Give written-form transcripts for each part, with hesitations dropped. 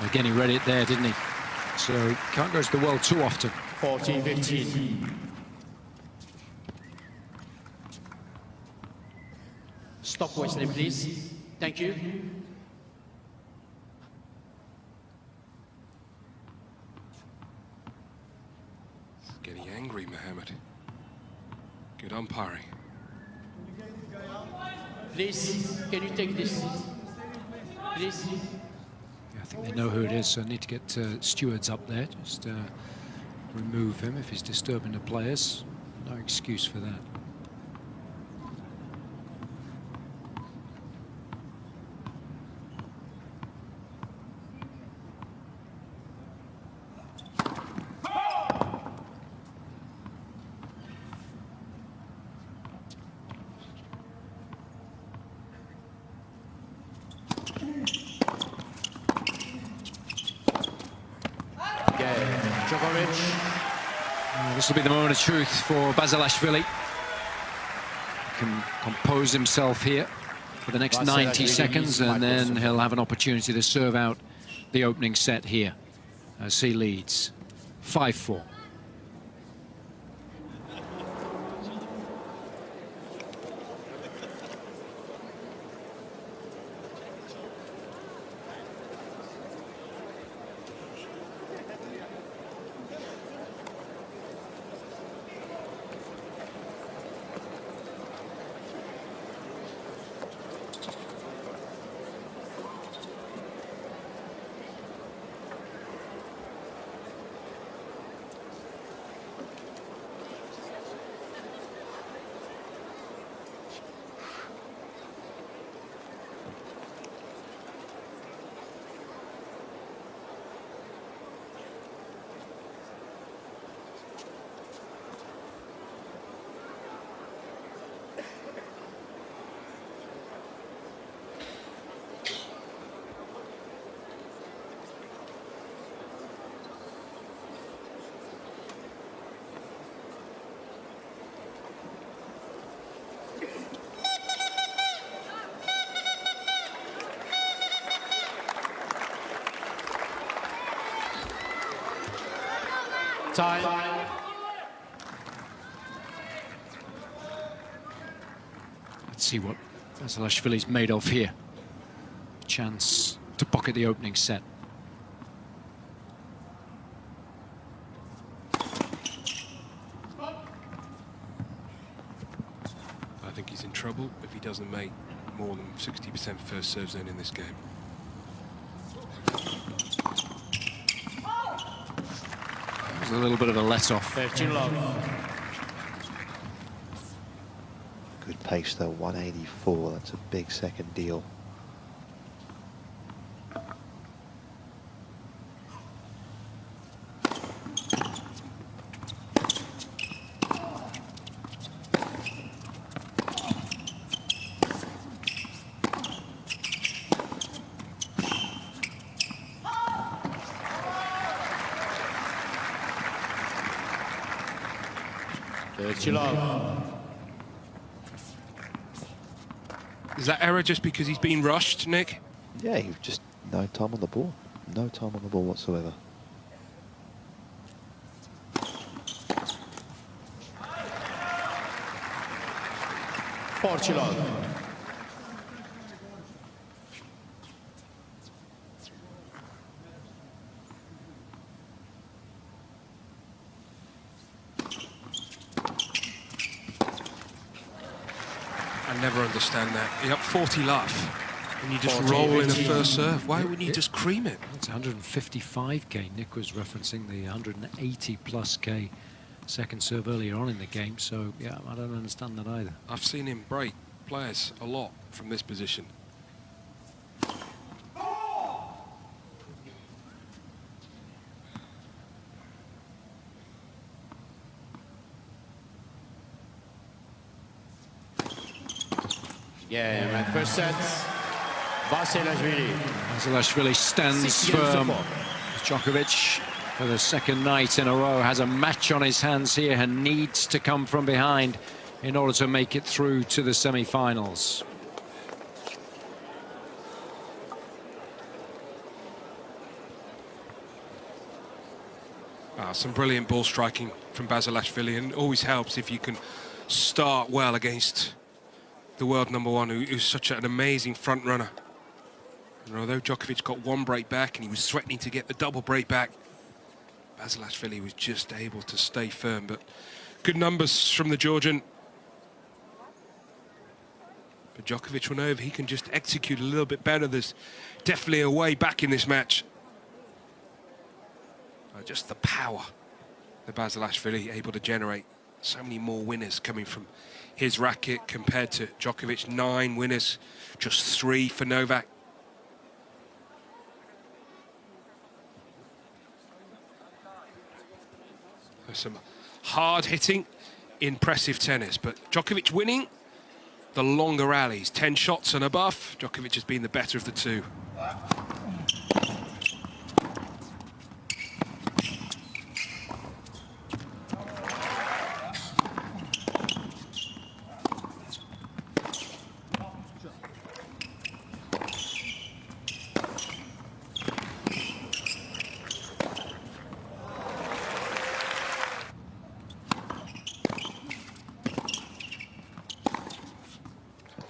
Again, he read it there, didn't he? So he can't go to the world too often. 14-15. Stop Wesley, please. Thank you. Getting angry, Mohammed. Good umpiring. Please, can you take this? Please. Yeah, I think they know who it is, so I need to get stewards up there. Just remove him if he's disturbing the players. No excuse for that. Джокович. This will be the moment of truth for Basilashvili. Can compose himself here for the next 90 seconds, and then he'll have an opportunity to serve out the opening set here as he leads 5-4. Time. Let's see what Basilashvili's made of here. Chance to pocket the opening set. I think he's in trouble if he doesn't make more than 60% first serve zone in this game. A little bit of a let-off. Good pace though, 184. That's a big second deal. Is that error just because he's been rushed, Nick? Yeah, you've just no time on the ball. No time on the ball whatsoever. Portugal. I never understand that. You're up 40 love, and you just roll in a first serve. Why wouldn't you just cream it? It's 155k. Nick was referencing the 180+k second serve earlier on in the game, so yeah, I don't understand that either. I've seen him break players a lot from this position. Yeah, man. First set, Basilashvili. Basilashvili stands firm. Djokovic, for the second night in a row, has a match on his hands here and needs to come from behind in order to make it through to the semi-finals. Some brilliant ball striking from Basilashvili, and it always helps if you can start well against the world number one, who's such an amazing front runner. And although Djokovic got one break back and he was threatening to get the double break back, Basilashvili was just able to stay firm. But good numbers from the Georgian. But Djokovic will know if he can just execute a little bit better. There's definitely a way back in this match. Just the power that Basilashvili able to generate. So many more winners coming from his racket compared to Djokovic. 9 winners, just 3 for Novak. There's some hard-hitting, impressive tennis, but Djokovic winning the longer rallies. 10 shots and above. Djokovic has been the better of the two.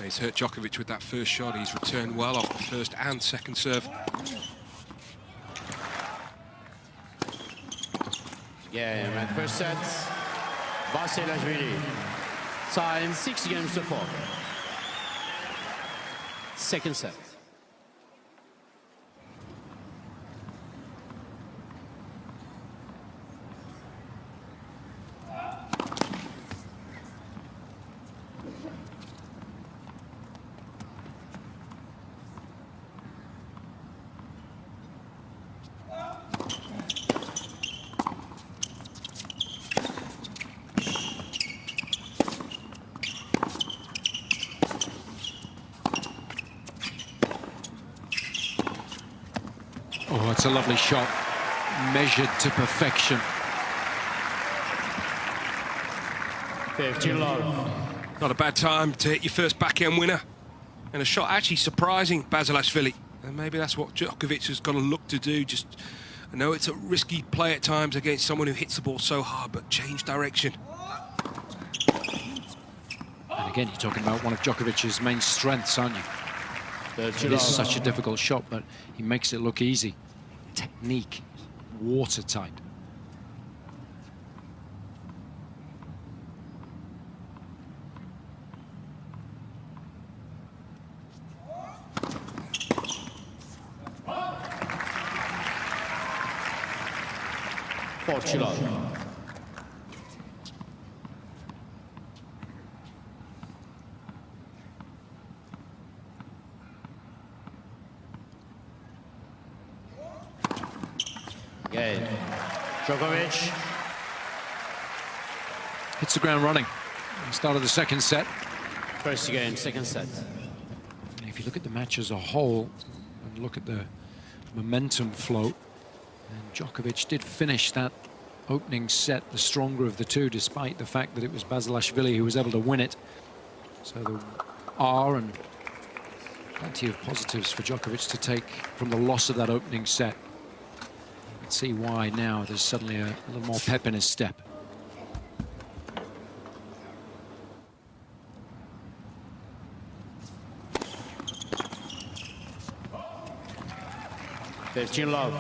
He's hurt Djokovic with that first shot. He's returned well off the first and second serve. Game at first set. Basilashvili. Time 6 games to 4. Second set. Oh, it's a lovely shot, measured to perfection. 15 love. Not a bad time to hit your first backhand winner. And a shot actually surprising Basilashvili. And maybe that's what Djokovic has got to look to do. Just, I know it's a risky play at times against someone who hits the ball so hard, but change direction. And again, you're talking about one of Djokovic's main strengths, aren't you? It is such a difficult shot, but he makes it look easy. Technique, watertight. Portugal. Game. Djokovic. Hits the ground running. Start of the second set. First game, second set. And if you look at the match as a whole and look at the momentum flow, and Djokovic did finish that opening set the stronger of the two, despite the fact that it was Basilashvili who was able to win it. So there are and plenty of positives for Djokovic to take from the loss of that opening set. You can see why now there's suddenly a little more pep in his step. Love.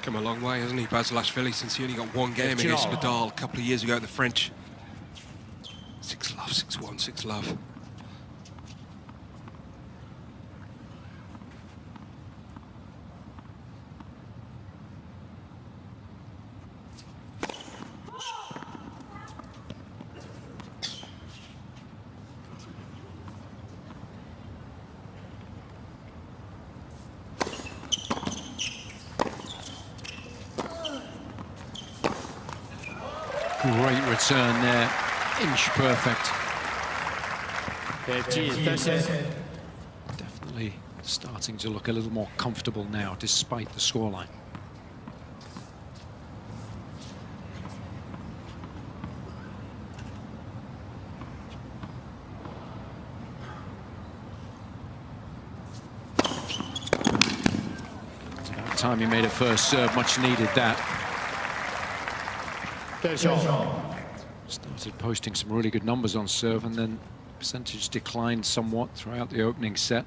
Come a long way, hasn't he, Basilashvili, since he only got one game against Nadal a couple of years ago at the French. 6 love, 6-1, 6 love. Great return there inch perfect. 15-13. Definitely starting to look a little more comfortable now, despite the scoreline. It's about time he made a first serve, much needed that. Started posting some really good numbers on serve, and then percentage declined somewhat throughout the opening set.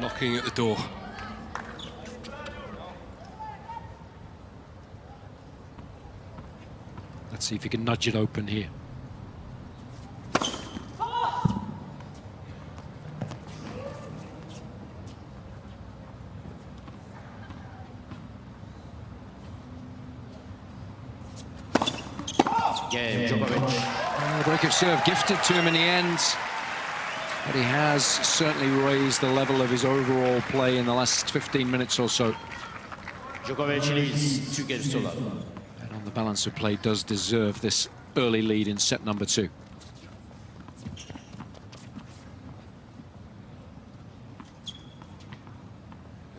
Knocking at the door. Let's see if he can nudge it open here. Game, Djokovic. Break of serve gifted to him in the end. But he has certainly raised the level of his overall play in the last 15 minutes or so. Djokovic leads 2 games to love. And on the balance of play, does deserve this early lead in set number 2.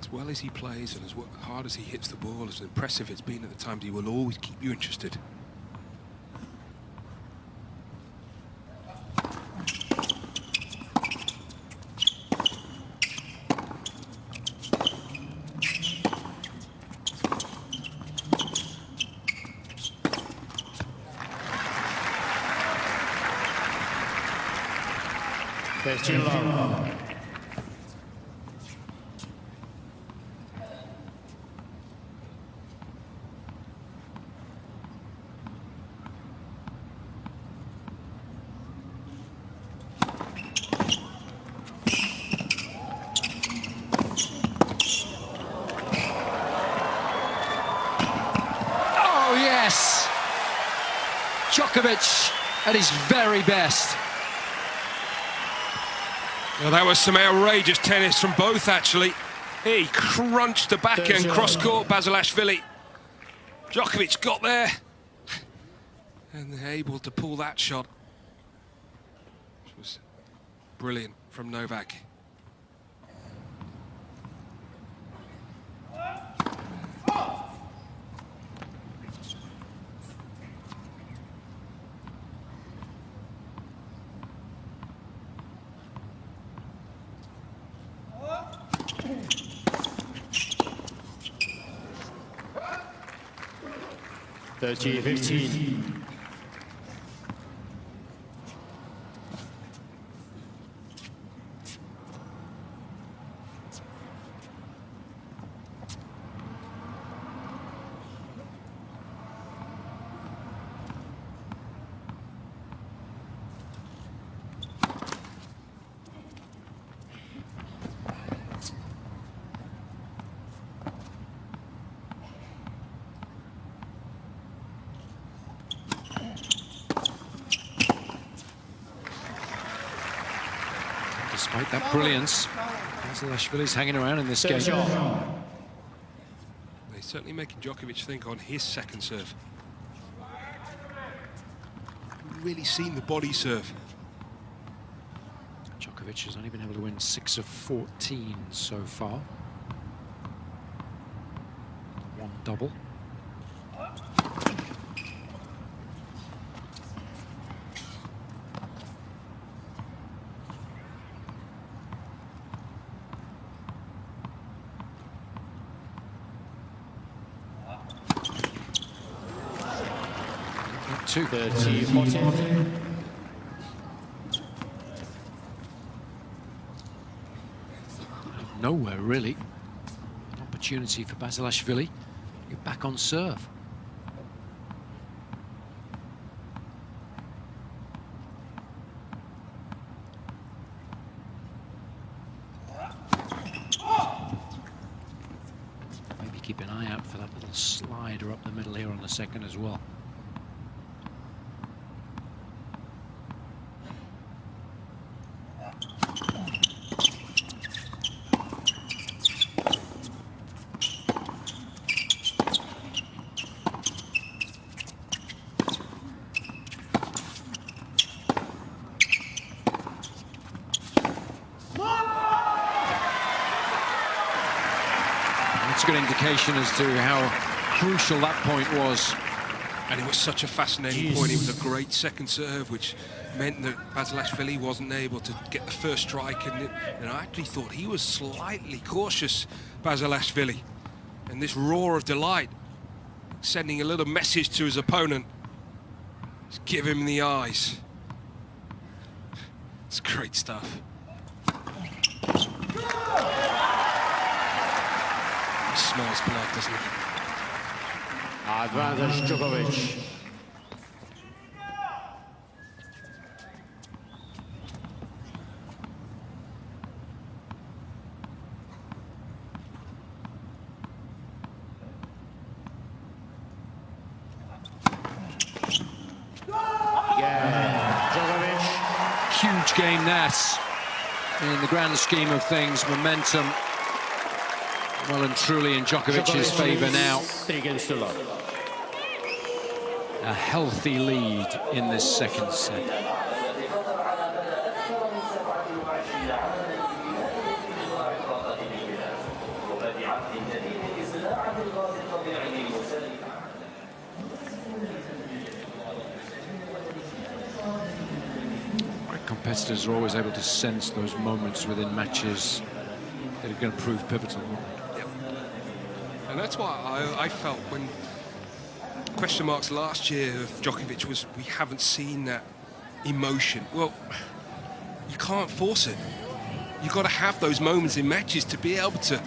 As well as he plays and as hard as he hits the ball, as impressive it's been at the times, he will always keep you interested. Oh, yes! Djokovic at his very best. Well, that was some outrageous tennis from both, actually. He crunched the backhand cross-court, Basilashvili. Djokovic got there and able to pull that shot. Which was brilliant from Novak. Thirty, 15. Despite that brilliance, Basilashvili's hanging around in this game. They're certainly making Djokovic think on his second serve. Really seen the body serve. Djokovic has only been able to win 6 of 14 so far. One double. Two. 30, 14. Nowhere really. An opportunity for Basilashvili. You're back on serve. header up the middle here on the second as well. It's a good indication as to how crucial that point was. And it was such a fascinating point. It was a great second serve, which meant that Basilashvili wasn't able to get the first strike. And I actually thought he was slightly cautious, Basilashvili. And this roar of delight, sending a little message to his opponent. Just give him the eyes. It's great stuff. He smells blood, doesn't he? Advantage Djokovic. Yeah, Djokovic. Huge game that, in the grand scheme of things. Momentum well and truly in Djokovic's favour now. 3 against 2. A healthy lead in this second set. Great competitors are always able to sense those moments within matches that are going to prove pivotal. Yep. And that's why I felt when question marks last year of Djokovic was we haven't seen that emotion. Well, you can't force it. You've got to have those moments in matches to be able to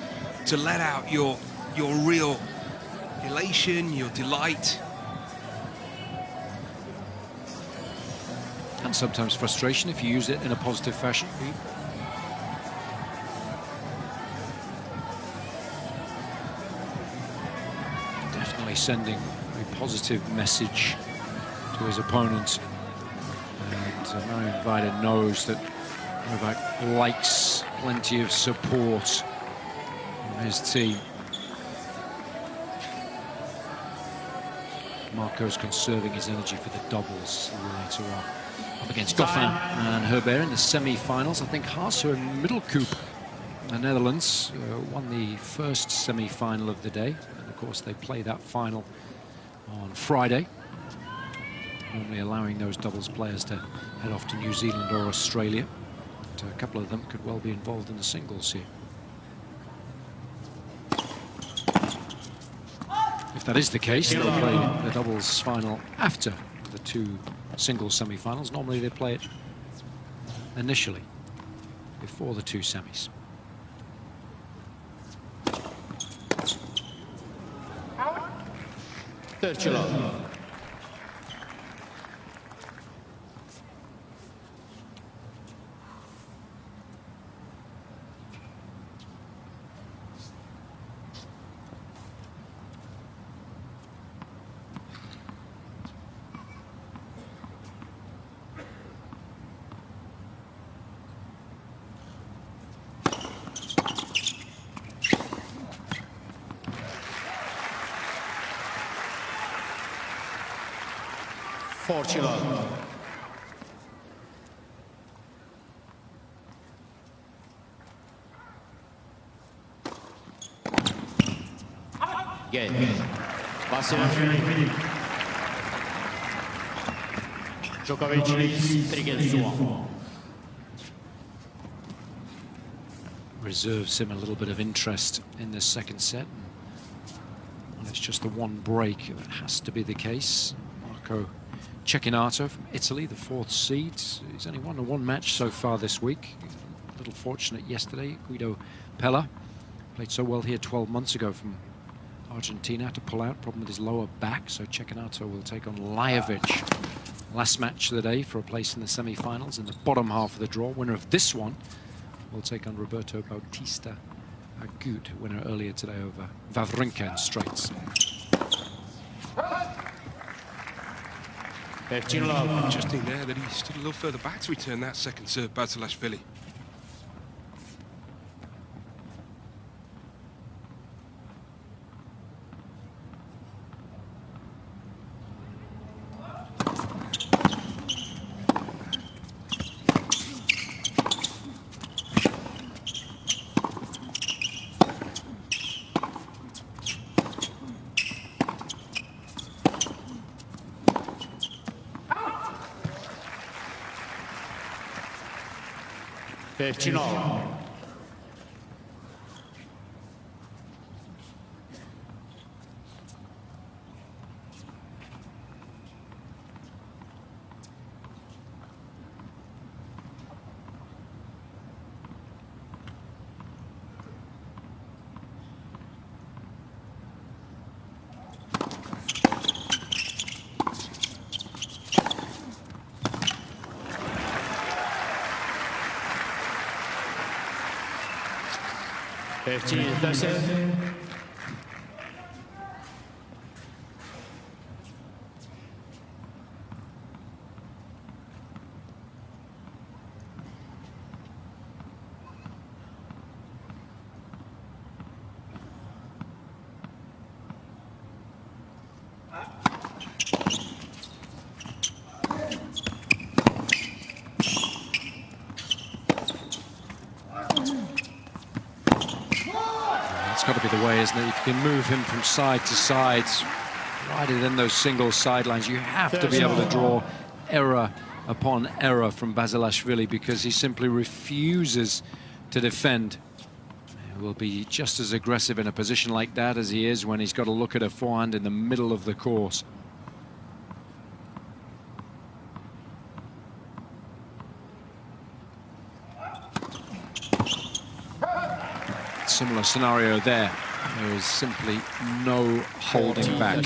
let out your real elation, your delight. And sometimes frustration if you use it in a positive fashion. Definitely sending a positive message to his opponent. And Marian Vida knows that Novak likes plenty of support from his team. Marco's conserving his energy for the doubles later on. Up against Dauphin and Herbert in the semi-finals. I think Haas, who are in middle coupe, the Netherlands, won the first semi-final of the day. And of course, they play that final on Friday, normally allowing those doubles players to head off to New Zealand or Australia. But a couple of them could well be involved in the singles here. If that is the case, they'll play the doubles final after the 2 singles semi-finals. Normally they play it initially, before the 2 semis. Tercelo. Portugal. Again. Basilashvili. Djokovic leads 3 against 1. Reserves him a little bit of interest in this second set. And it's just the one break that has to be the case. Marco Cecchinato from Italy, the 4th seed. He's only won one match so far this week. A little fortunate yesterday. Guido Pella played so well here 12 months ago from Argentina to pull out. Problem with his lower back, so Cecchinato will take on Lajovic. Last match of the day for a place in the semi-finals in the bottom half of the draw. Winner of this one will take on Roberto Bautista Agut, winner earlier today over Wawrinka in straights. 15 love. Interesting there that he stood a little further back to return that second serve, Basilashvili. Cecchinato. It's got to be the way, isn't it? If you can move him from side to side, right in those single sidelines, you have to be able to draw error upon error from Basilashvili because he simply refuses to defend. He will be just as aggressive in a position like that as he is when he's got to look at a forehand in the middle of the course. Similar scenario there. There is simply no holding back.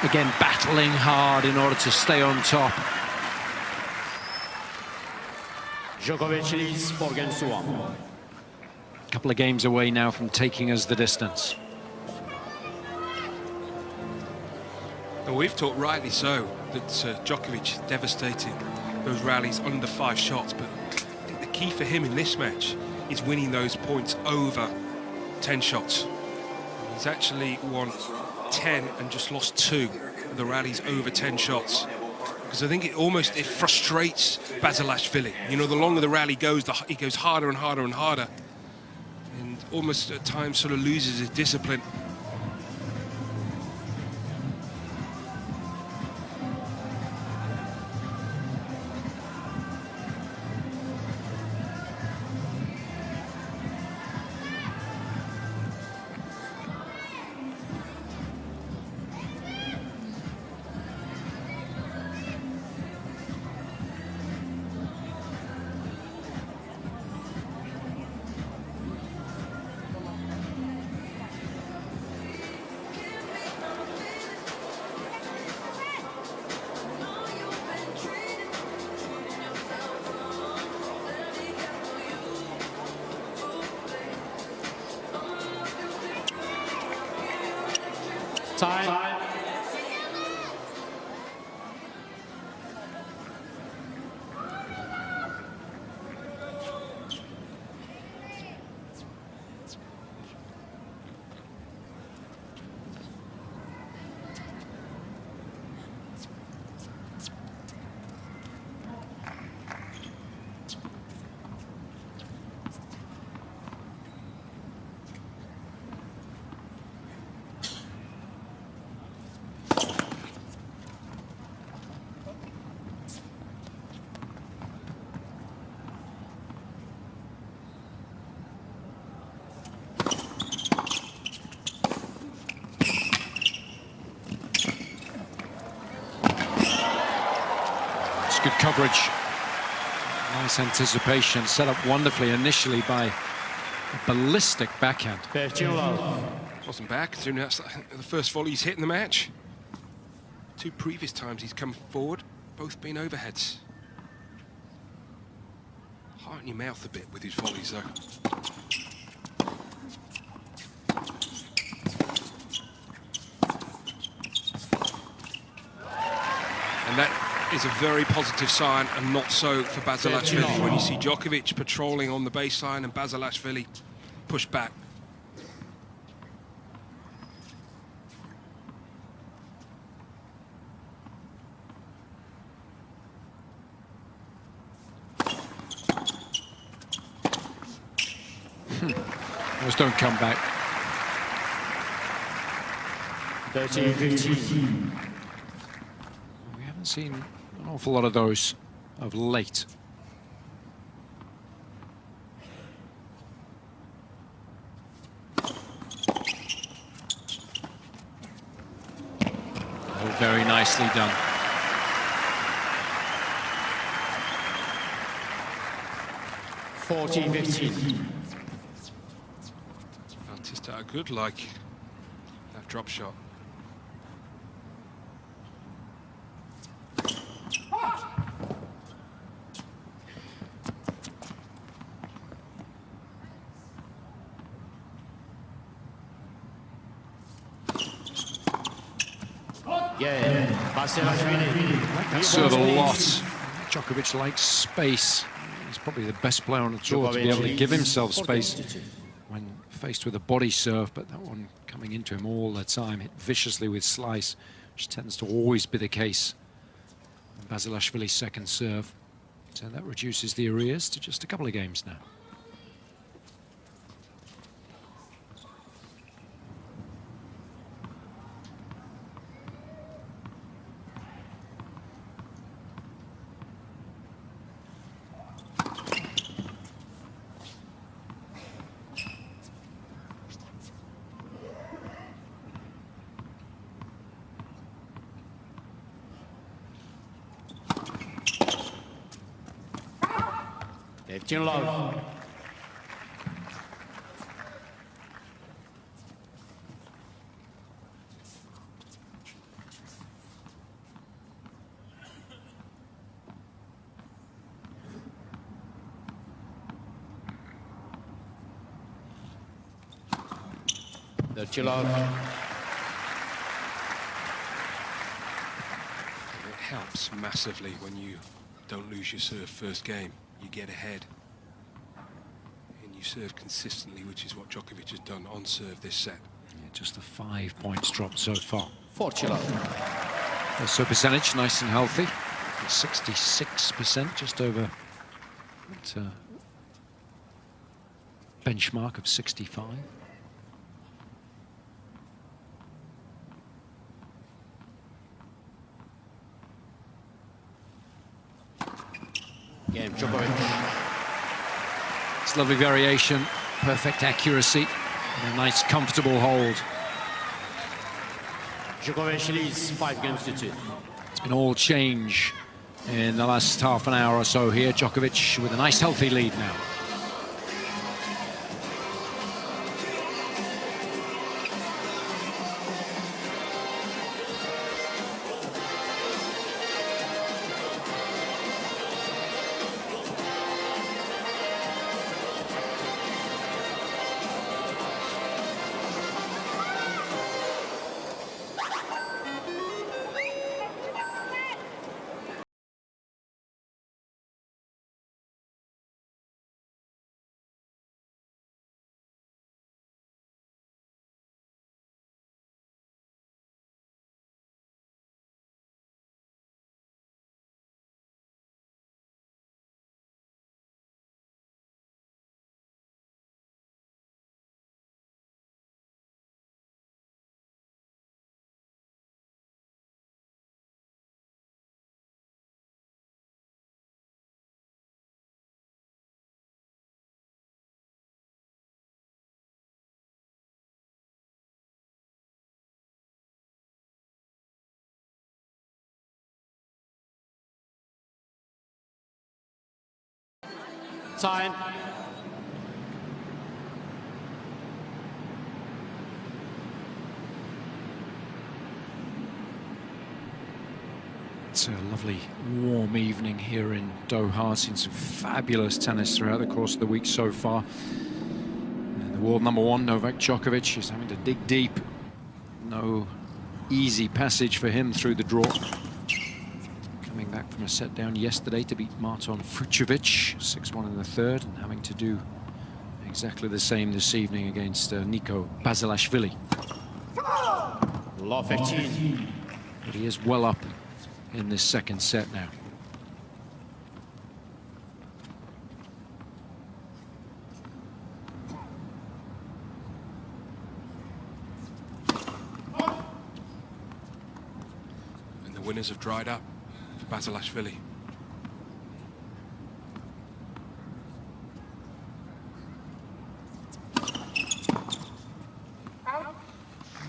Again, battling hard in order to stay on top. Djokovic leads 4-1. A couple of games away now from taking us the distance. And we've talked rightly so that Djokovic devastating those rallies under 5 shots, but I think the key for him in this match is winning those points over 10 shots. He's actually won 10 and just lost 2 of the rallies over 10 shots. Because I think it frustrates Basilashvili. You know, the longer the rally goes, he goes harder and harder and harder. And almost at times sort of loses his discipline. Time. good coverage. Nice anticipation, set up wonderfully initially by a ballistic backhand. Wasn't bad considering that's the first volley he's hit in the match. 2 previous times he's come forward, both been overheads. Heart in your mouth a bit with his volleys though. And that is a very positive sign, and not so for Basilashvili. When you see Djokovic patrolling on the baseline and Basilashvili push back. Those don't come back. 13-15. We haven't seen an awful lot of those of late. Oh, very nicely done. Bautista good like that drop shot. Serve a lot. Djokovic likes space. He's probably the best player on the tour to be able to give himself space when faced with a body serve, but that one coming into him all the time, hit viciously with slice, which tends to always be the case in Basilashvili's second serve. So that reduces the arrears to just a couple of games now. Love. It helps massively when you don't lose your serve first game. You get ahead and you serve consistently, which is what Djokovic has done on serve this set. Yeah, just the 5 points drop so far. Fortunate. The serve percentage nice and healthy. 66%, just over that benchmark of 65. Djokovic. It's lovely variation, perfect accuracy, and a nice comfortable hold. Djokovic leads 5-2. It's been all change in the last half an hour or so here. Djokovic with a nice healthy lead now. Time. It's a lovely warm evening here in Doha. Seen some fabulous tennis throughout the course of the week so far. The world #1, Novak Djokovic, is having to dig deep. No easy passage for him through the draw. Coming back from a set down yesterday to beat Marton Fucsovics 6-1 in the third, and having to do exactly the same this evening against Nikoloz Basilashvili. Law 15. But he is well up in this second set now. And the winners have dried up for Basilashvili.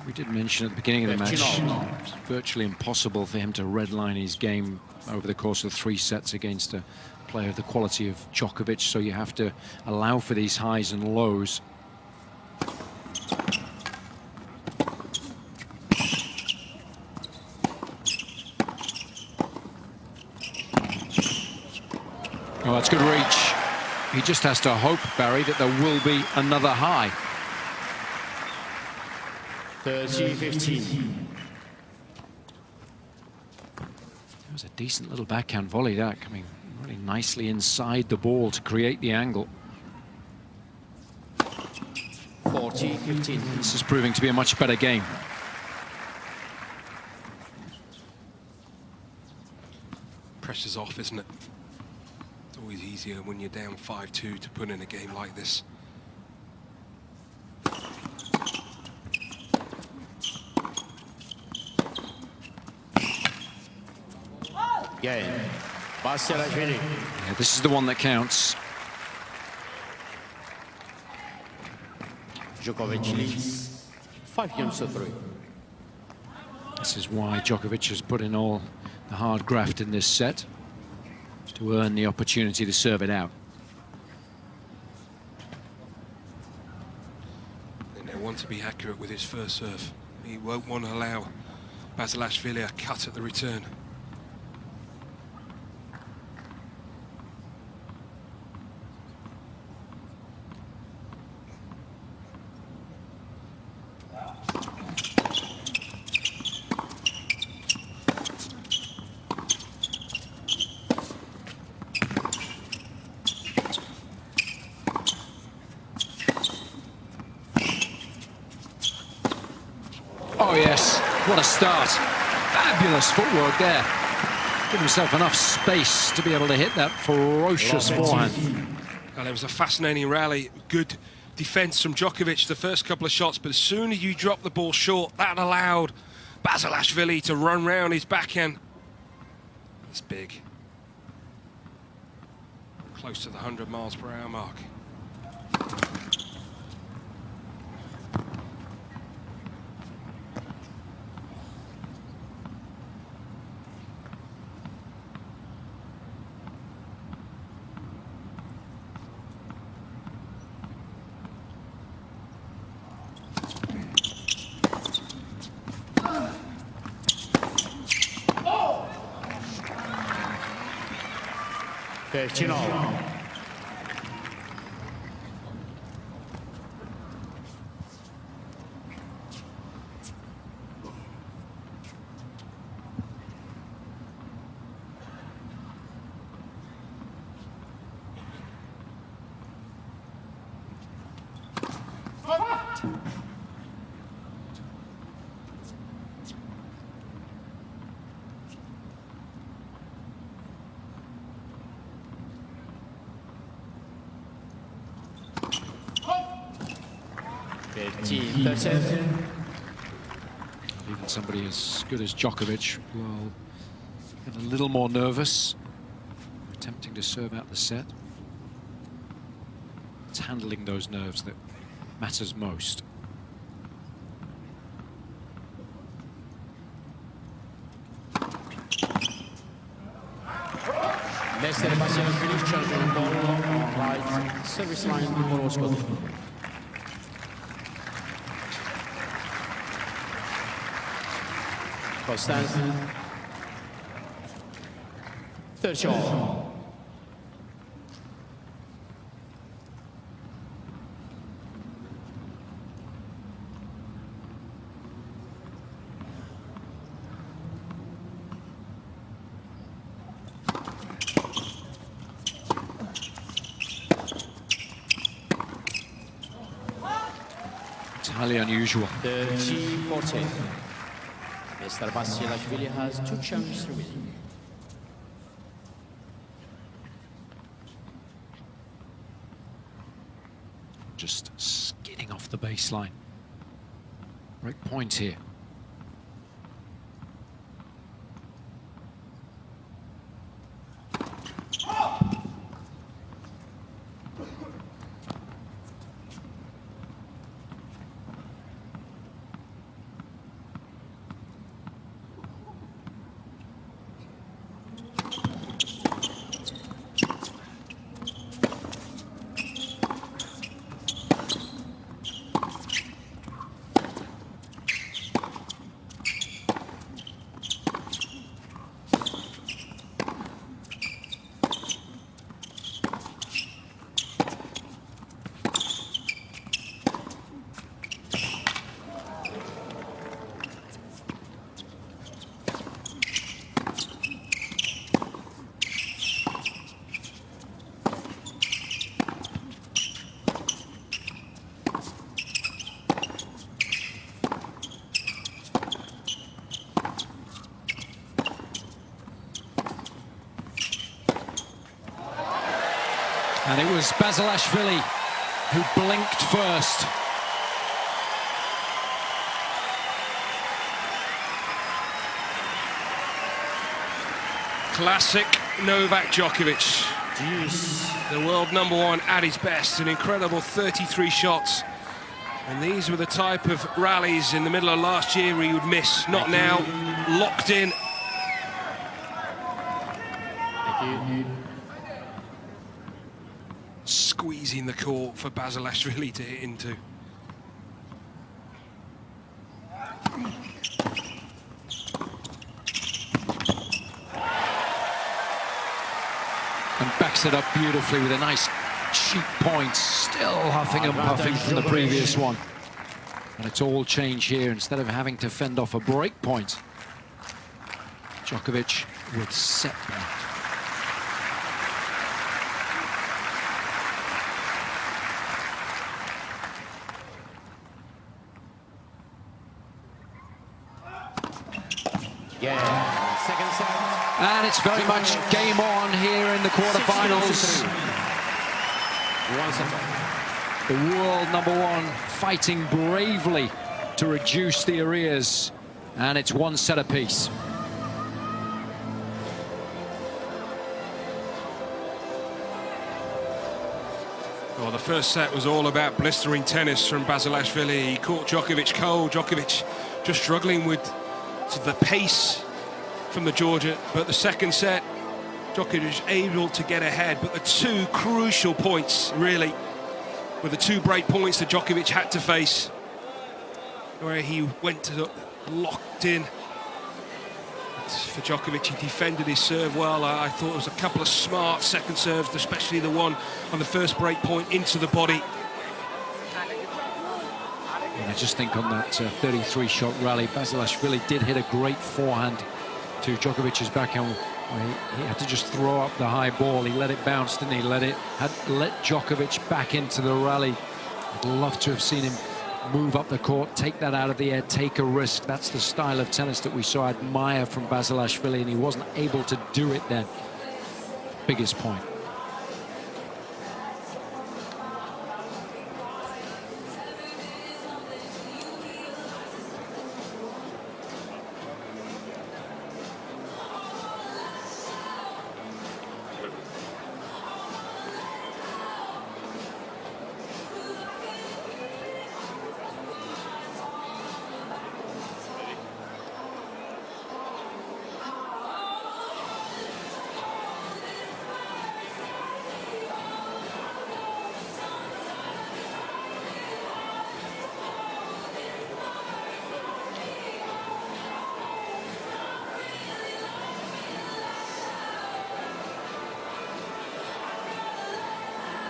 We did mention at the beginning of the match, it's virtually impossible for him to redline his game over the course of 3 sets against a player of the quality of Djokovic, so you have to allow for these highs and lows. Oh, that's good reach. He just has to hope, Barry, that there will be another high. 30-15. That was a decent little backhand volley, that coming really nicely inside the ball to create the angle. 40-15. This is proving to be a much better game. Pressure's off, isn't it? It's always easier when you're down 5-2 to put in a game like this. Game. Basilashvili. Yeah, this is the one that counts. Djokovic leads 5-3. This is why Djokovic has put in all the hard graft in this set to earn the opportunity to serve it out. And they want to be accurate with his first serve. He won't want to allow Basilashvili a cut at the return. Oh yes, what a start. Fabulous footwork there. Give himself enough space to be able to hit that ferocious forehand. Well, it was a fascinating rally. Good defence from Djokovic the first couple of shots, but as soon as you drop the ball short, that allowed Basilashvili to run round his backhand. That's big. Close to the 100 miles per hour mark. Cecchinato. Even somebody as good as Djokovic will get a little more nervous, attempting to serve out the set. It's handling those nerves that matters most. Basilashvili charging ball on right service line Nikoloz. Stands 30 all. It's highly unusual. The T14. Mr. Basilashvili has 2 chances remaining. Just skidding off the baseline. Great point here. And it was Basilashvili who blinked first. Classic Novak Djokovic. The world #1 at his best, an incredible 33 shots. And these were the type of rallies in the middle of last year he would miss. Not now, locked in. Thank you. Squeezing the court for Basilashvili to hit into. And backs it up beautifully with a nice cheap point, still huffing and puffing from the previous one. And it's all change here. Instead of having to fend off a break point, Djokovic with set point. Yeah, second set. And it's very much game on here in the quarterfinals. 1 set. The world #1 fighting bravely to reduce the arrears. And it's 1 set apiece. Well, the first set was all about blistering tennis from Basilashvili. He caught Djokovic cold. Djokovic just struggling with the pace from the Georgian. But the second set, Djokovic was able to get ahead. But the 2 crucial points, really, were the 2 break points that Djokovic had to face, where he went to the locked in. For Djokovic, he defended his serve well. I thought it was a couple of smart second serves, especially the one on the first break point into the body. And I just think on that 33-shot rally, Basilashvili did hit a great forehand to Djokovic's backhand. He had to just throw up the high ball. He let it bounce, didn't he? Let Djokovic back into the rally. I'd love to have seen him move up the court, take that out of the air, take a risk. That's the style of tennis that we so admire from Basilashvili, and he wasn't able to do it then. Biggest point.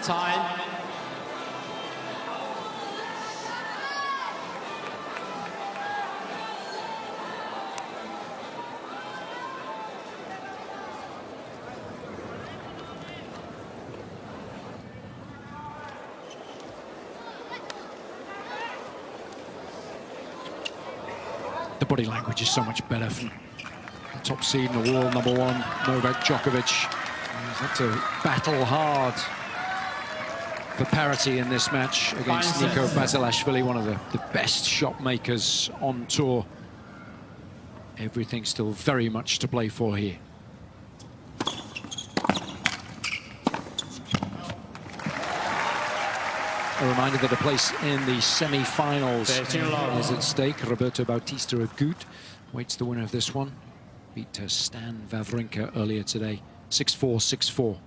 Time. The body language is so much better from the top seed in the world, #1, Novak Djokovic. He's had to battle hard for parity in this match against Nikoloz Basilashvili, one of the best shot makers on tour. Everything still very much to play for here. A reminder that a place in the semi-finals is at stake. Roberto Bautista Agut waits the winner of this one. Beat Stan Wawrinka earlier today, 6-4, 6-4.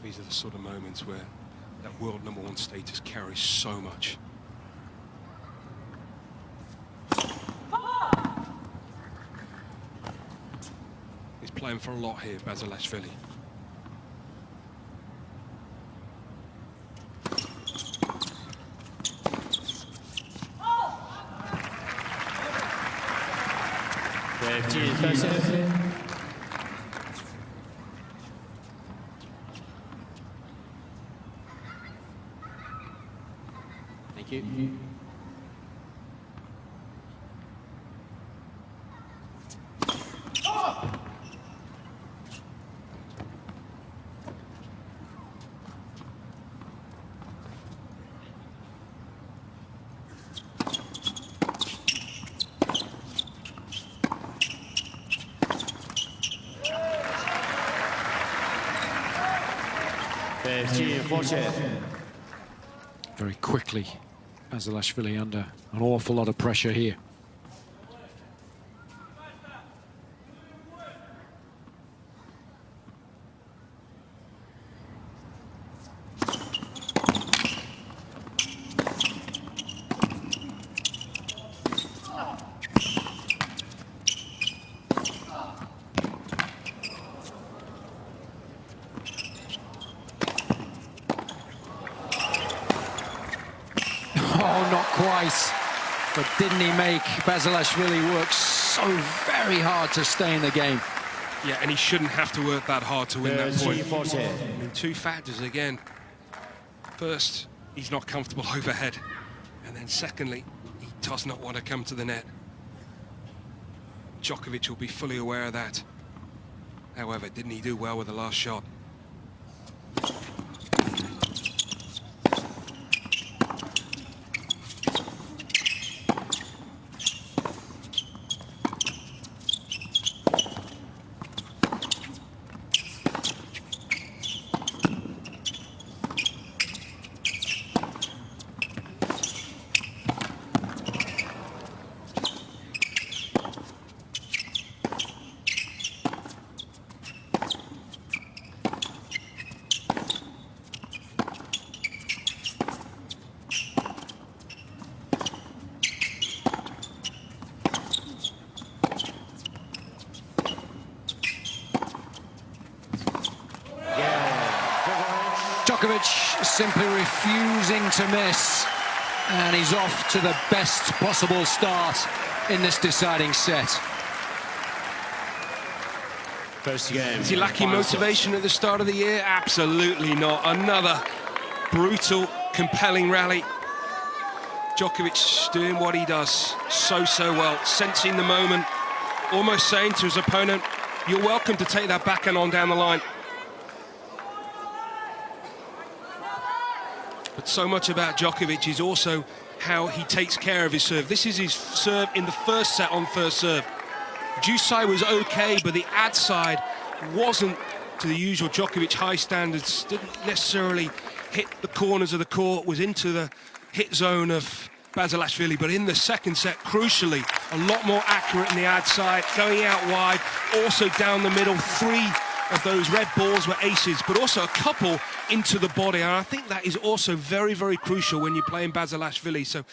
These are the sort of moments where that world #1 status carries so much. He's playing for a lot here, Basilashvili. Thank you. Very quickly, Basilashvili under an awful lot of pressure here. Oh, not quite. But didn't he make Basilashvili work so very hard to stay in the game? Yeah, and he shouldn't have to work that hard to win that point. I mean, two factors again. First, he's not comfortable overhead. And then secondly, he does not want to come to the net. Djokovic will be fully aware of that. However, didn't he do well with the last shot? Djokovic simply refusing to miss, and he's off to the best possible start in this deciding set. First game. Is he lacking motivation at the start of the year? Absolutely not. Another brutal, compelling rally. Djokovic doing what he does so well, sensing the moment, almost saying to his opponent, you're welcome to take that backhand on down the line. But so much about Djokovic is also how he takes care of his serve. This is his serve in the first set on first serve. Deuce side was okay, but the ad side wasn't to the usual Djokovic high standards. Didn't necessarily hit the corners of the court, was into the hit zone of Basilashvili. But in the second set, crucially, a lot more accurate in the ad side, going out wide, also down the middle. Three of those red balls were aces, but also a couple into the body. And I think that is also very, very crucial when you're playing Basilashvili. So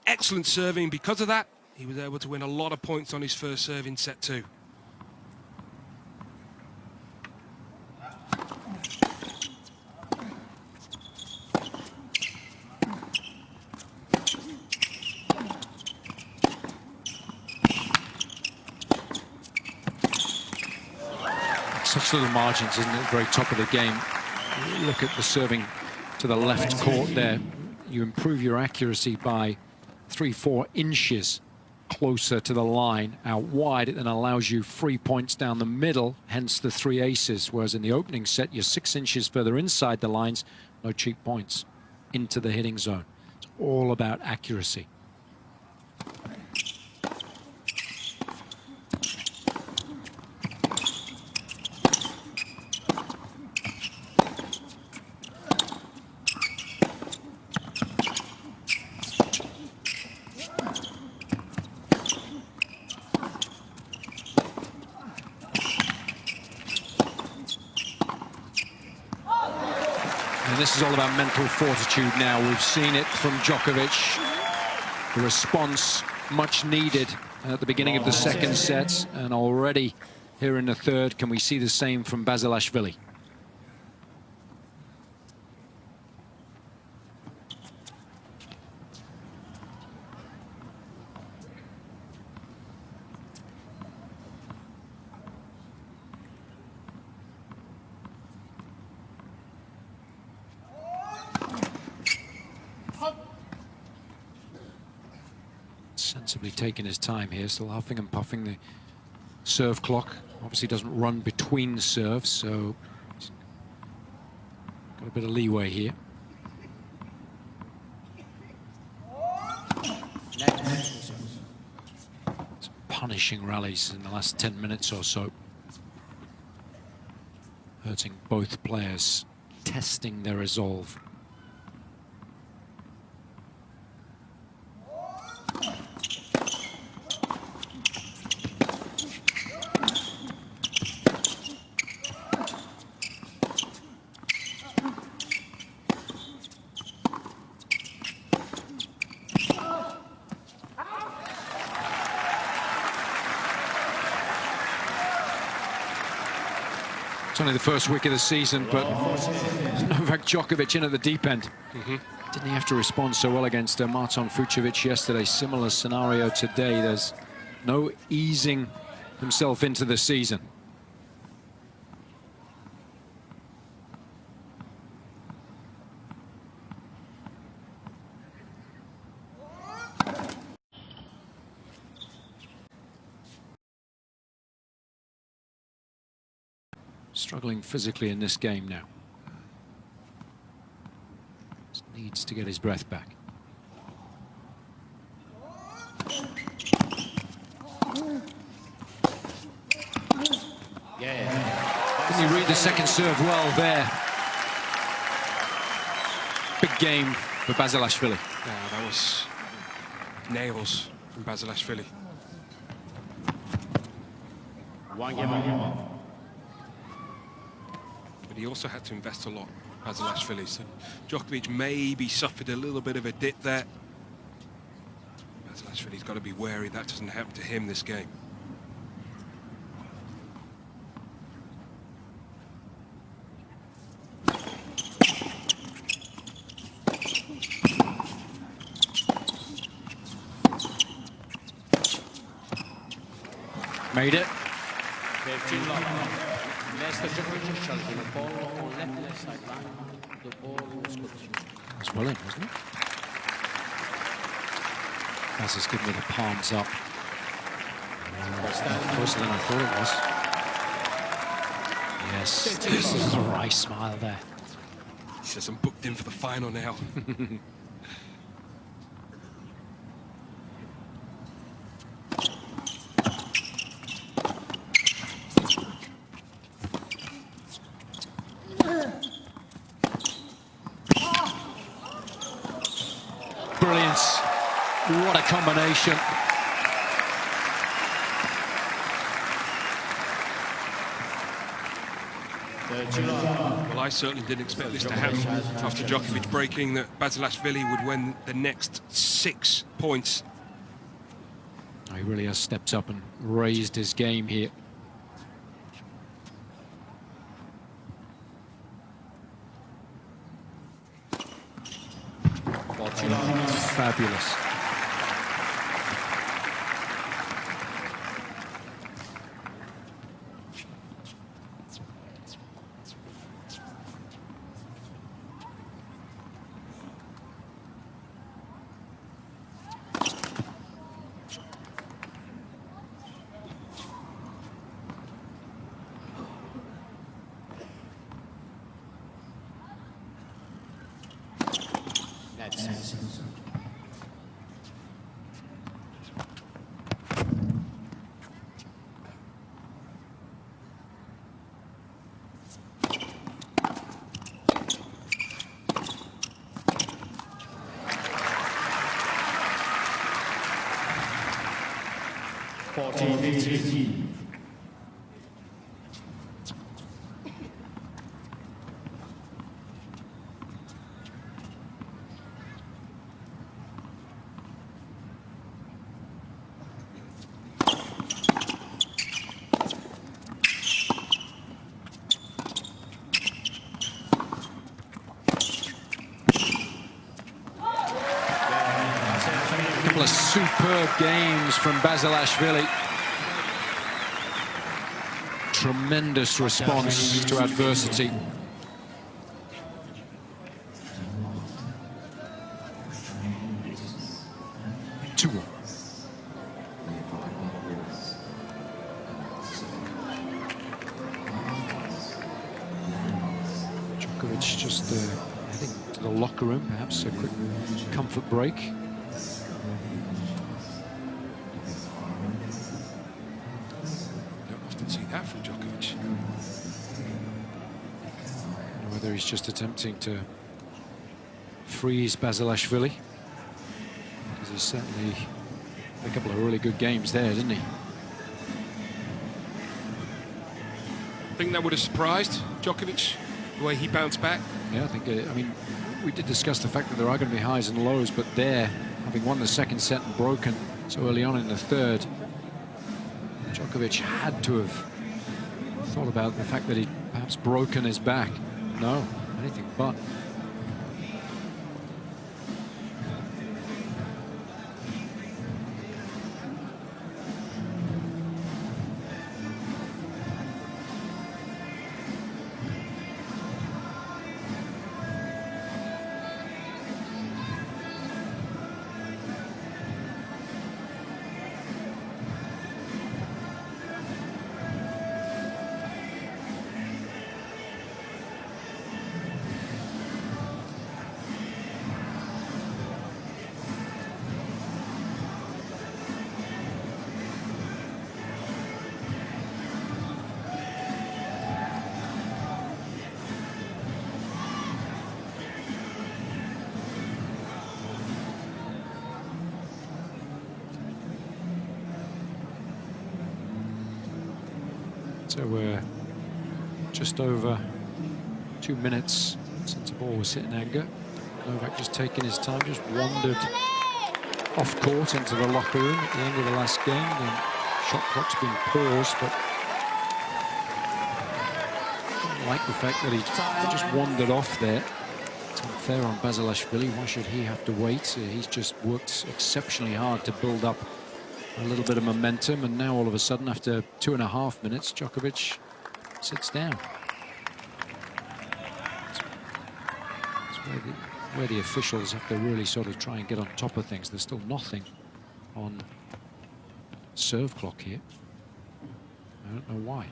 excellent serving. Because of that, he was able to win a lot of points on his first serve in set 2. Such little margins, isn't it? At the very top of the game. Look at the serving to the left court there. You improve your accuracy by 3-4 inches closer to the line out wide. It then allows you 3 points down the middle, hence the 3 aces. Whereas in the opening set, you're 6 inches further inside the lines, no cheap points into the hitting zone. It's all about accuracy. This is all about mental fortitude now. We've seen it from Djokovic. The response much needed at the beginning of the second set, and already here in the third, can we see the same from Basilashvili? Sensibly taking his time here, still huffing and puffing. The serve clock obviously doesn't run between serves, so got a bit of leeway here. Some punishing rallies in the last 10 minutes or so, hurting both players, testing their resolve. It's only the first week of the season, but Novak Djokovic in at the deep end. Didn't he have to respond so well against Marton Fucsovics yesterday? Similar scenario today. There's no easing himself into the season. Struggling physically in this game now. Just needs to get his breath back. Didn't he read the second serve well there? Big game for Basilashvili. Yeah, that was nails from Basilashvili. One game. But he also had to invest a lot, Basilashvili. So Djokovic maybe suffered a little bit of a dip there. Basilashvili's got to be wary that doesn't happen to him this game. Made it. That's well in, wasn't it? Baz has given me the palms up. Closer than I thought it was. Yes, this is a right smile there. He says I'm booked in for the final now. Brilliance. What a combination. Well, I certainly didn't expect this to happen after Djokovic breaking, that Basilashvili would win the next 6 points. He really has stepped up and raised his game here. Fabulous. Couple of superb games from Basilashvili. Tremendous response to adversity. Djokovic just heading to the locker room, perhaps a quick comfort break. See that from Djokovic. Whether he's just attempting to freeze Basilashvili, because he's certainly had a couple of really good games there, didn't he? I think that would have surprised Djokovic, the way he bounced back. Yeah, I think, I mean, we did discuss the fact that there are going to be highs and lows, but there, having won the second set and broken so early on in the third, Djokovic had to have thought about the fact that he'd perhaps broken his back. No, anything but. So we're just over 2 minutes since the ball was hit in anger. Novak just taking his time, just wandered off court into the locker room at the end of the last game. The shot clock's been paused, but I don't like the fact that he just wandered off there. It's unfair on Basilashvili. Why should he have to wait? He's just worked exceptionally hard to build up a little bit of momentum, and now all of a sudden, after 2.5 minutes, Djokovic sits down. It's where the officials have to really sort of try and get on top of things. There's still nothing on serve clock here. I don't know why.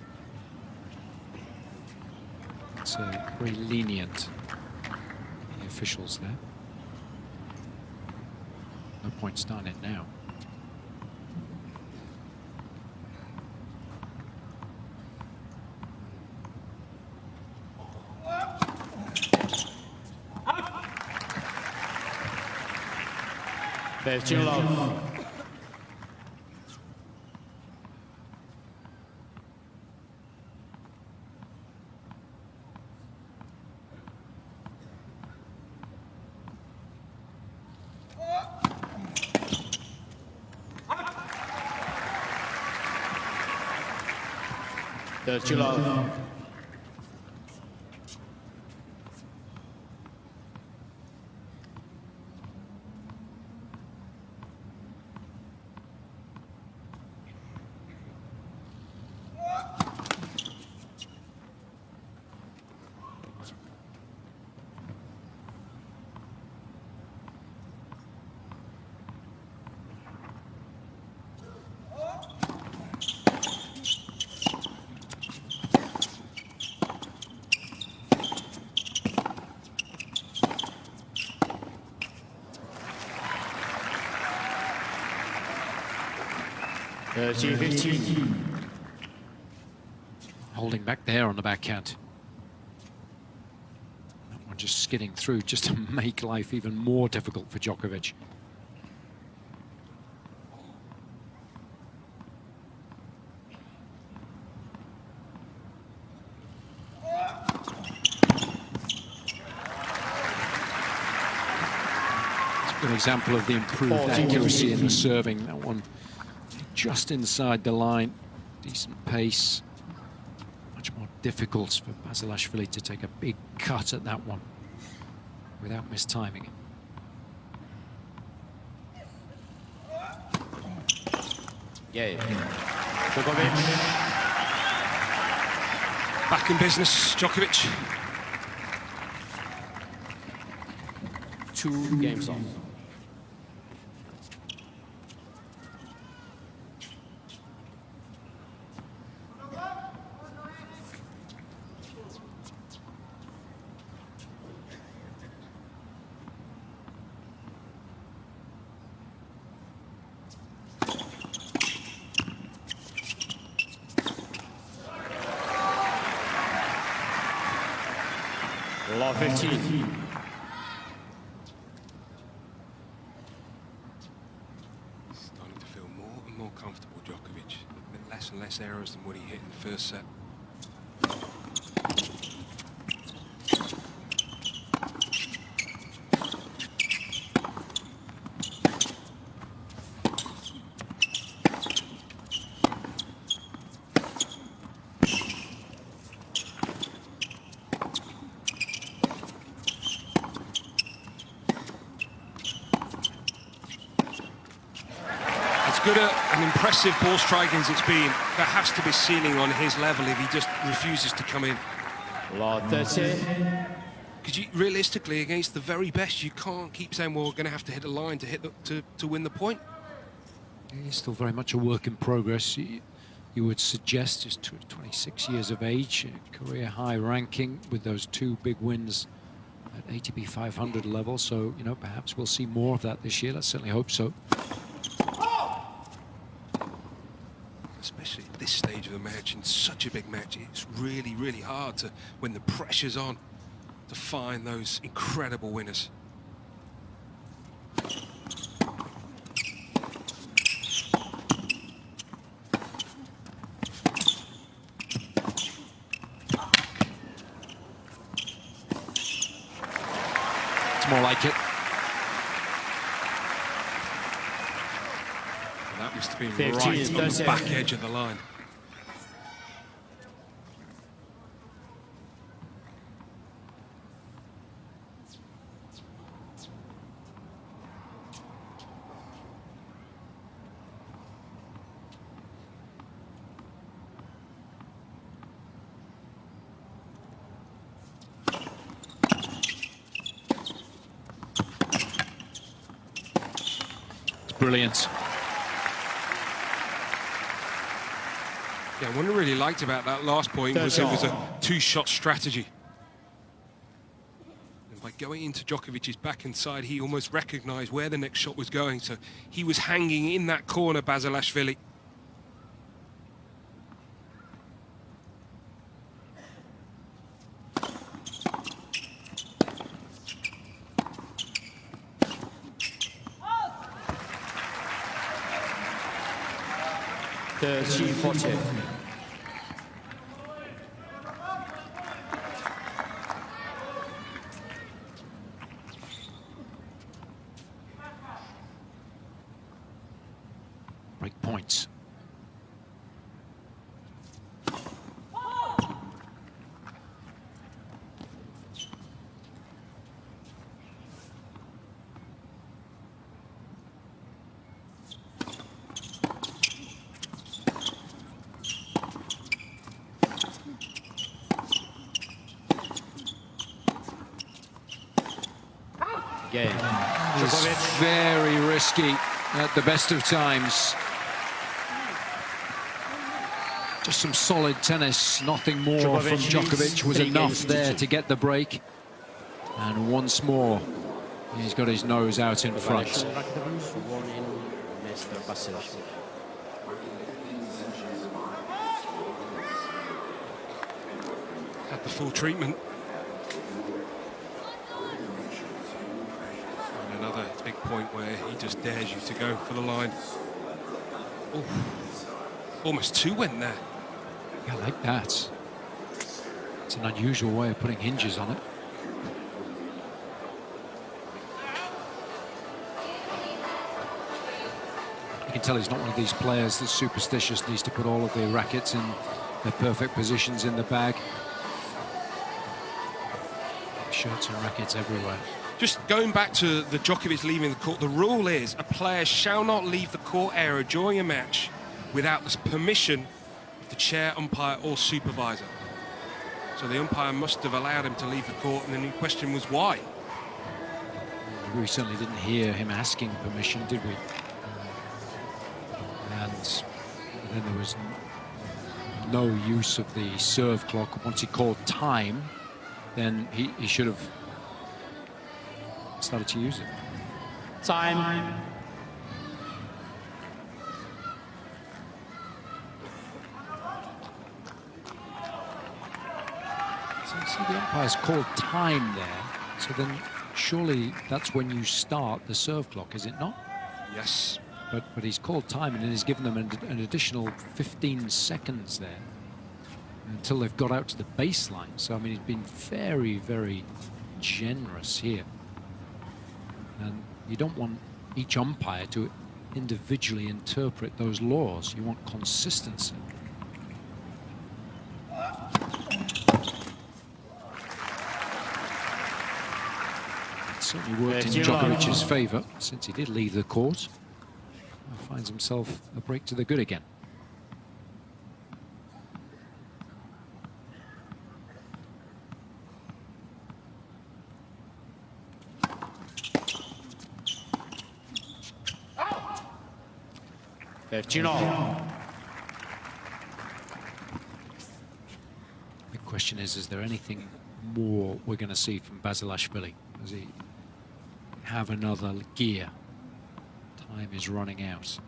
It's very lenient, the officials there. No point starting it now. There's Gilles. Gilles. Holding back there on the backhand. That one just skidding through just to make life even more difficult for Djokovic. It's a good example of the improved accuracy in the serving. That one just inside the line, decent pace. Much more difficult for Basilashvili to take a big cut at that one without mistiming it. Yeah. Čokovič. Back in business, Djokovic. 2 games on. Law 15. Starting to feel more and more comfortable, Djokovic. Less and less errors than what he hit in the first set. Good and impressive ball striking as it's been. There has to be ceiling on his level if he just refuses to come in. Law 30. Because you, realistically, against the very best, you can't keep saying, well, we're going to have to hit a line to hit to win the point. He's still very much a work in progress. You would suggest just 26 years of age, career high ranking with those 2 big wins at ATP 500 level. So, you know, perhaps we'll see more of that this year. Let's certainly hope so. Especially at this stage of the match, in such a big match, it's really, really hard to, when the pressure's on, to find those incredible winners. It's more like it. That must have been 15, right on the 30. back edge of the line. It's brilliant. Yeah, what I really liked about that last point was it was a 2-shot strategy. And by going into Djokovic's backhand side, he almost recognised where the next shot was going, so he was hanging in that corner, Basilashvili. The G40. Break points. Game. It's Djokovic. very risky at the best of times. Just some solid tennis, nothing more from Djokovic was enough there to get the break. And once more, he's got his nose out in front. Had the full treatment. And another big point where he just dares you to go for the line. Ooh. Almost two went there. Yeah, like that. It's an unusual way of putting hinges on it. You can tell he's not one of these players that's superstitious, needs to put all of the rackets in their perfect positions in the bag. Shirts and rackets everywhere. Just going back to the Djokovic leaving the court, the rule is a player shall not leave the court area during a match without the permission of the chair, umpire or supervisor. So the umpire must have allowed him to leave the court, and the new question was why? We certainly didn't hear him asking permission, did we? And then there was no use of the serve clock. Once he called time, then he should have started to use it. Time. So you see the umpire's called time there. So then surely that's when you start the serve clock, is it not? Yes. But he's called time and then he's given them an additional 15 seconds there until they've got out to the baseline. So, I mean, he's been very, very generous here. And you don't want each umpire to individually interpret those laws. You want consistency. It certainly worked in Djokovic's favour since he did leave the court. Finds himself a break to the good again. Cecchinato. The question is there anything more we're going to see from Basilashvili? Does he have another gear? Time is running out.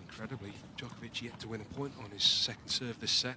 Incredibly, Djokovic yet to win a point on his second serve this set.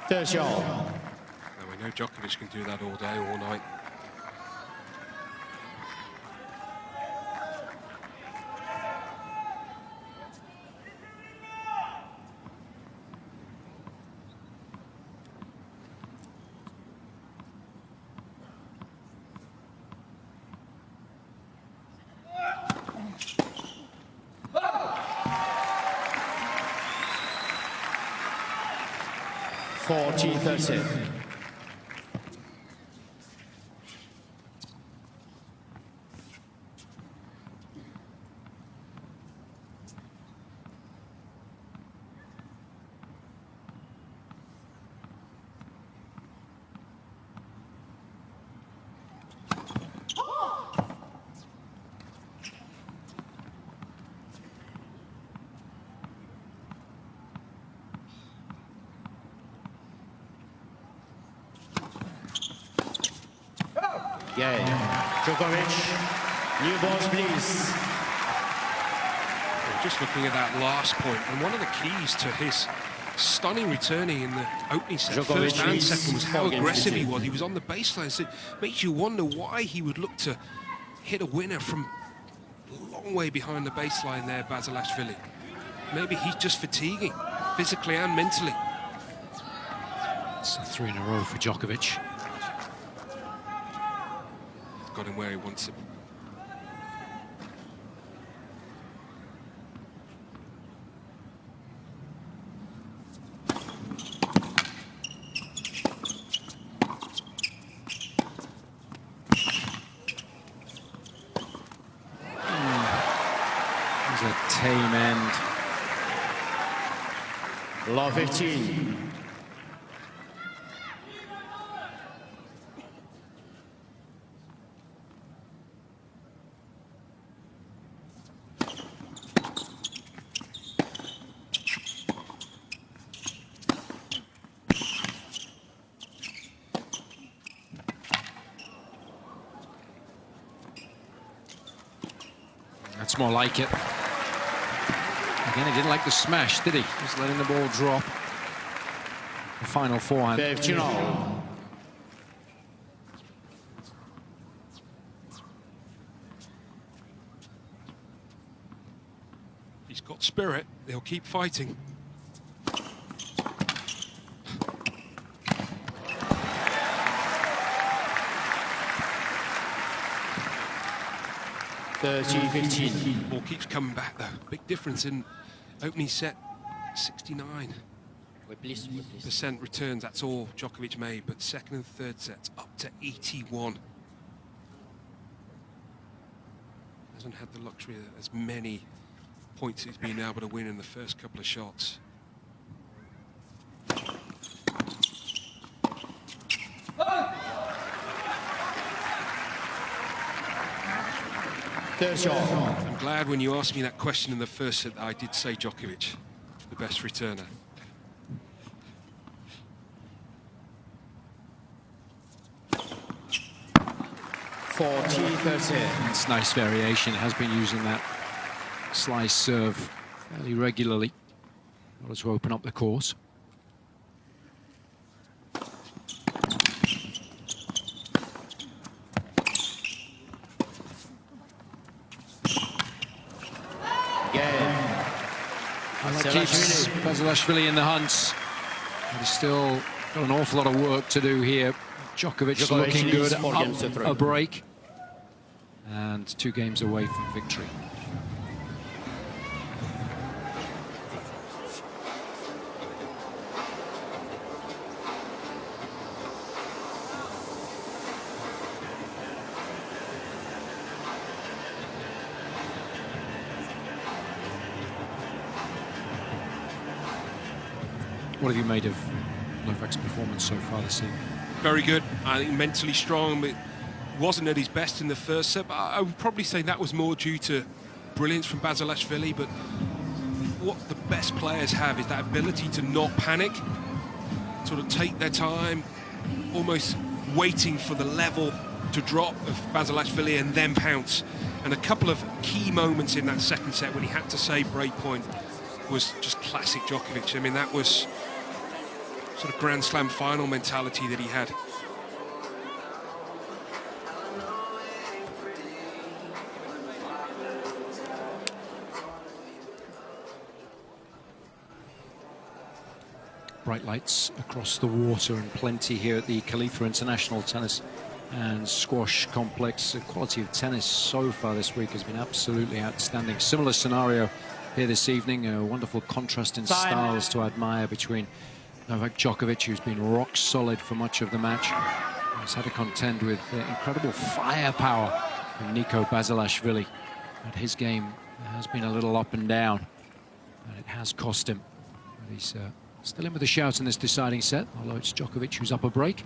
Third shot. And we know Djokovic can do that all day, all night. Gay. Djokovic. New balls, please. Just looking at that last point, and one of the keys to his stunning returning in the opening set, Djokovic first and second, was how aggressive he 4-2. was. He was on the baseline, so it makes you wonder why he would look to hit a winner from a long way behind the baseline there, Basilashvili. Maybe he's just fatiguing, physically and mentally. It's 3 in a row for Djokovic. He's got him where he wants him. A tame end. Love 15. That's more like it. Again, he didn't like the smash, did he? Just letting the ball drop. The final forehand. Cecchinato. He's got spirit. He'll keep fighting. Ball keeps coming back though. Big difference in opening set, 69%. Returns, that's all Djokovic made, but second and third sets up to 81. Hasn't had the luxury of as many points he's been able to win in the first couple of shots. I'm glad when you asked me that question in the first set, I did say Djokovic, the best returner. It's nice variation. Has been using that slice serve fairly regularly in order to open up the course. Keeps Basilashvili in the hunt. But he's still got an awful lot of work to do here. Djokovic looking good, up a break. And 2 games away from victory. What have you made of Novak's performance so far this season? Very good. I think mentally strong, but wasn't at his best in the first set. But I would probably say that was more due to brilliance from Basilashvili. But what the best players have is that ability to not panic, sort of take their time, almost waiting for the level to drop of Basilashvili and then pounce. And a couple of key moments in that second set when he had to save break point was just classic Djokovic. I mean, that was sort of Grand Slam final mentality that he had. Bright lights across the water and plenty here at the Khalifa International Tennis and Squash Complex. The quality of tennis so far this week has been absolutely outstanding. Similar scenario here this evening, a wonderful contrast in styles to admire between Novak Djokovic, who's been rock solid for much of the match, has had to contend with incredible firepower from Nikoloz Basilashvili. And his game has been a little up and down, and it has cost him. But he's still in with a shout in this deciding set, although it's Djokovic who's up a break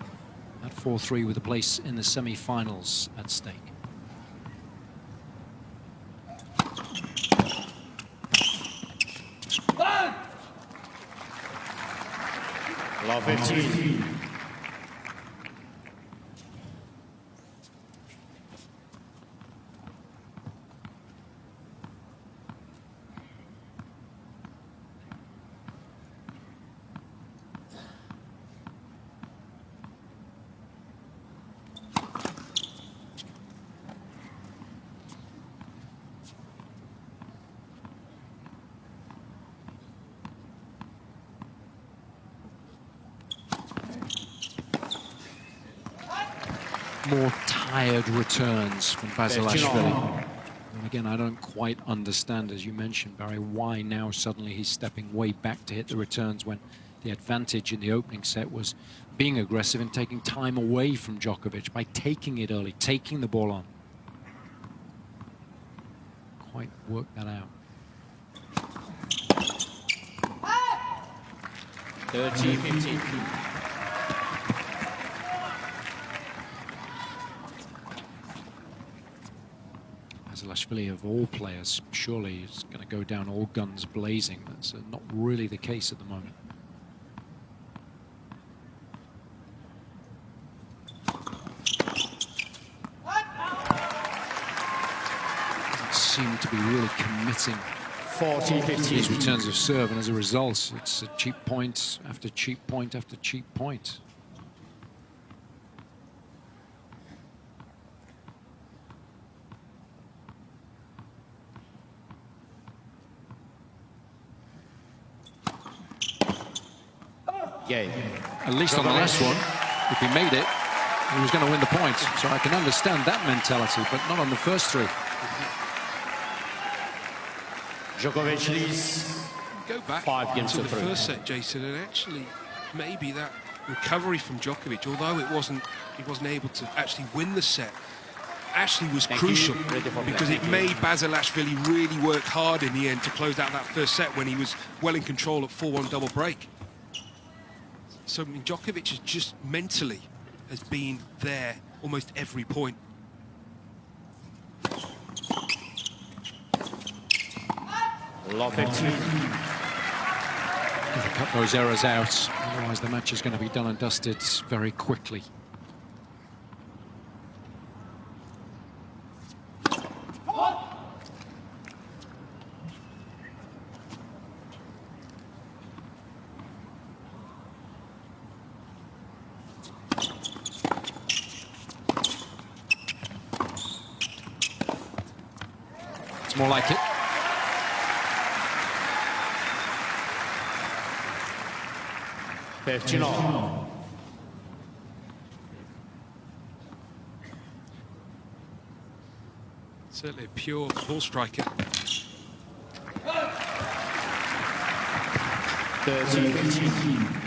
at 4-3 with a place in the semi-finals at stake. Love 15. more tired returns from Basilashvili. And again, I don't quite understand, as you mentioned, Barry, why now suddenly he's stepping way back to hit the returns when the advantage in the opening set was being aggressive and taking time away from Djokovic by taking it early, taking the ball on. Quite work that out. 30-15. Basilashvili, of all players, surely is going to go down all guns blazing. That's not really the case at the moment. Doesn't seem to be really committing 40-15. these returns of serve, and as a result, it's a cheap point after cheap point after cheap point. At least on the last one, if he made it, he was going to win the point. So I can understand that mentality, but not on the first three. Djokovic leads. Go back 5 games to to the 3. first set, Jason, and actually maybe that recovery from Djokovic, although he wasn't able to actually win the set, actually was crucial because it made Basilashvili really work hard in the end to close out that first set when he was well in control at 4-1 double break. So I mean, Djokovic has just mentally has been there almost every point. Love 15. Cut those errors out, otherwise the match is going to be done and dusted very quickly. It's more like it. Cecchinato. Certainly a pure ball striker. 30-15.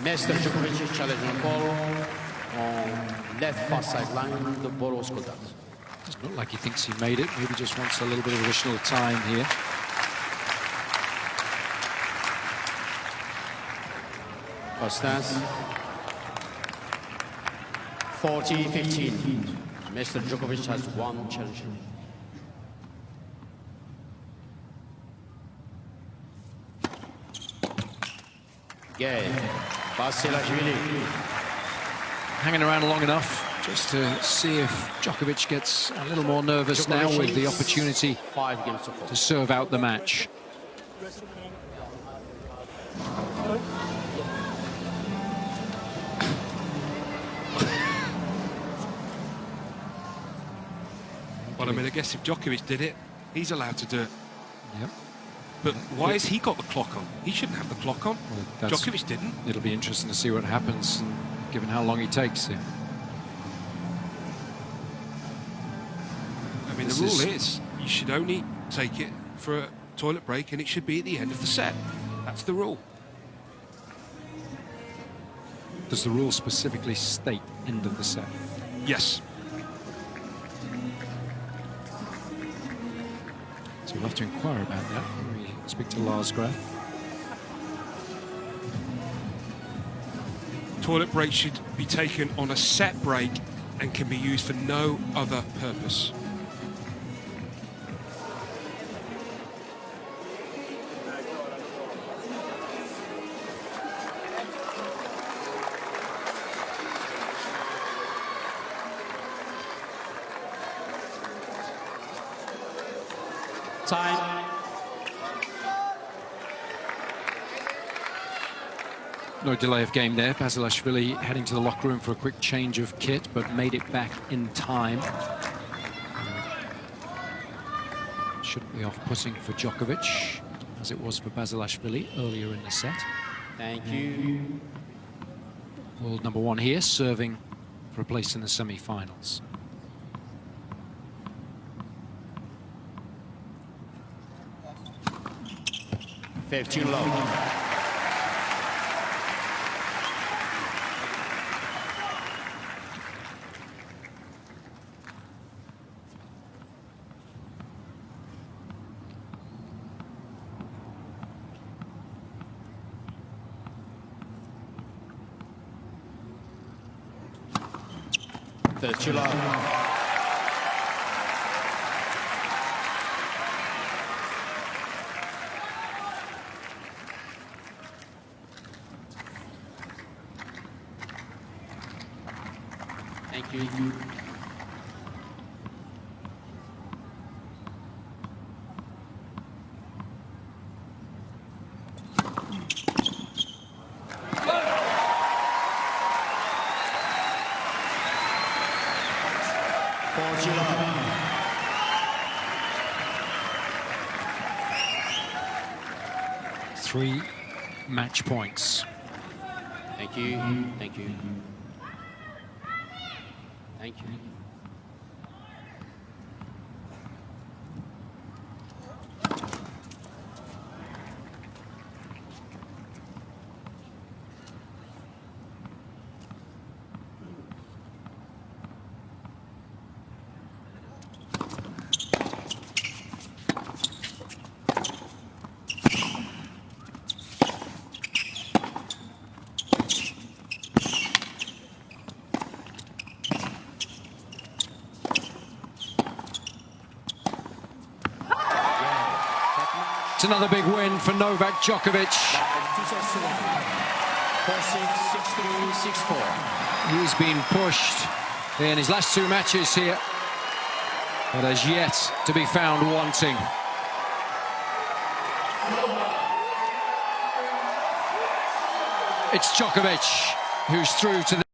Mr. Djokovic challenging the ball on left far sideline. The ball was caught out. Doesn't look like he thinks he made it. Maybe just wants a little bit of additional time here. Stance. 40-15. Mr. Djokovic has one challenge. Basilashvili. Hanging around long enough just to see if Djokovic gets a little more nervous now with the opportunity 5 games to 4. to serve out the match. Well, I mean, I guess if Djokovic did it, he's allowed to do it. Yep. But why has he got the clock on? He shouldn't have the clock on. Well, Djokovic didn't. It'll be interesting to see what happens, given how long he takes it. I mean, the rule is you should only take it for a toilet break, and it should be at the end of the set. That's the rule. Does the rule specifically state end of the set? Yes. So we'll have to inquire about that when we speak to Lars Graf. Toilet break should be taken on a set break and can be used for no other purpose. Time. No delay of game there. Basilashvili heading to the locker room for a quick change of kit, but made it back in time. Shouldn't be off-putting for Djokovic, as it was for Basilashvili earlier in the set. Thank you. World number one here, serving for a place in the semi-finals. Low. Thank you. Three match points. Thank you. Thank you. Thank you. It's another big win for Novak Djokovic. 4-6, 6-3, 6-4. He's been pushed in his last two matches here, but has yet to be found wanting. It's Djokovic who's through to the